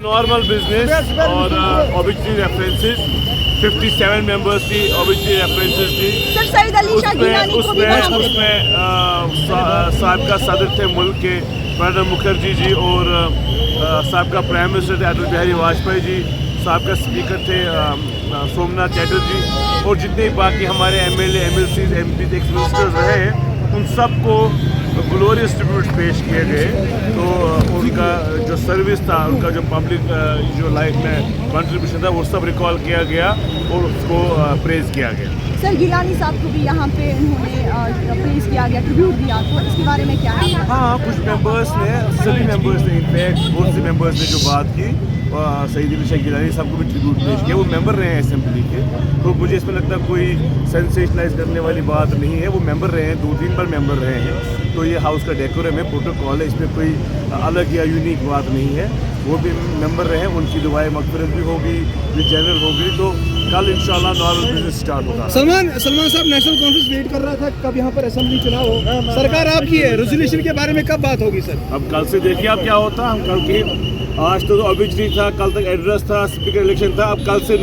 Normal business और obviously references 57 members थी, obviously references थी। सर सईद अली शाह गिलानी को भी उसमें साहब सदर थे मुल्क के प्रणब मुखर्जी जी और साहब का प्राइम मिनिस्टर थे अटल बिहारी वाजपेयी जी, साहब का स्पीकर थे सोमनाथ चैटर्जी और जितने बाकी हमारे MLA MLC MP x ministers रहे हैं उन सबको ग्लोरियस ट्रिब्यूट पेश किए गए। तो उनका जो सर्विस था, उनका जो पब्लिक जो लाइफ में कंट्रीब्यूशन था वो सब रिकॉल किया गया और उसको प्रेज किया गया। सर गिलानी साहब को भी यहाँ पे उन्होंने प्रेज किया गया, ट्रिब्यूट दिया, तो इसके बारे में क्या है? हाँ, कुछ मेंबर्स ने, सभी मेंबर्स ने इनफैक्ट बहुत से मेंबर्स ने जो बात की, सईद अली शाह गिलानी साहब को भी ट्रिब्यूट पेश किया। वो मेंबर रहे हैं असेंबली के, तो मुझे इसमें लगता है कोई सेंसेशनलाइज करने वाली बात नहीं है। वो मेंबर रहे हैं, 2-3 बार मेंबर रहे हैं, तो ये हाउस का डेकोरम है, प्रोटोकॉल है, इसमें कोई अलग या यूनिक बात नहीं है। वो भी मेंबर रहे, उनकी दुआएं मगफिरत भी होगी, भी जनरल होगी, तो कल इंशाल्लाह नॉर्मल बिजनेस स्टार्ट होगा। सलमान साहब नेशनल कॉन्फ्रेंस वेट कर रहा था कब यहाँ पर असेंबली चुनाव हो, सरकार आपकी है, रेजोल्यूशन के बारे में कब बात होगी सर? अब कल से देखिए अब क्या होता। हम कल की आज तो ऑब्वियसली था, कल तक एड्रेस था, स्पीकर इलेक्शन था, अब कल से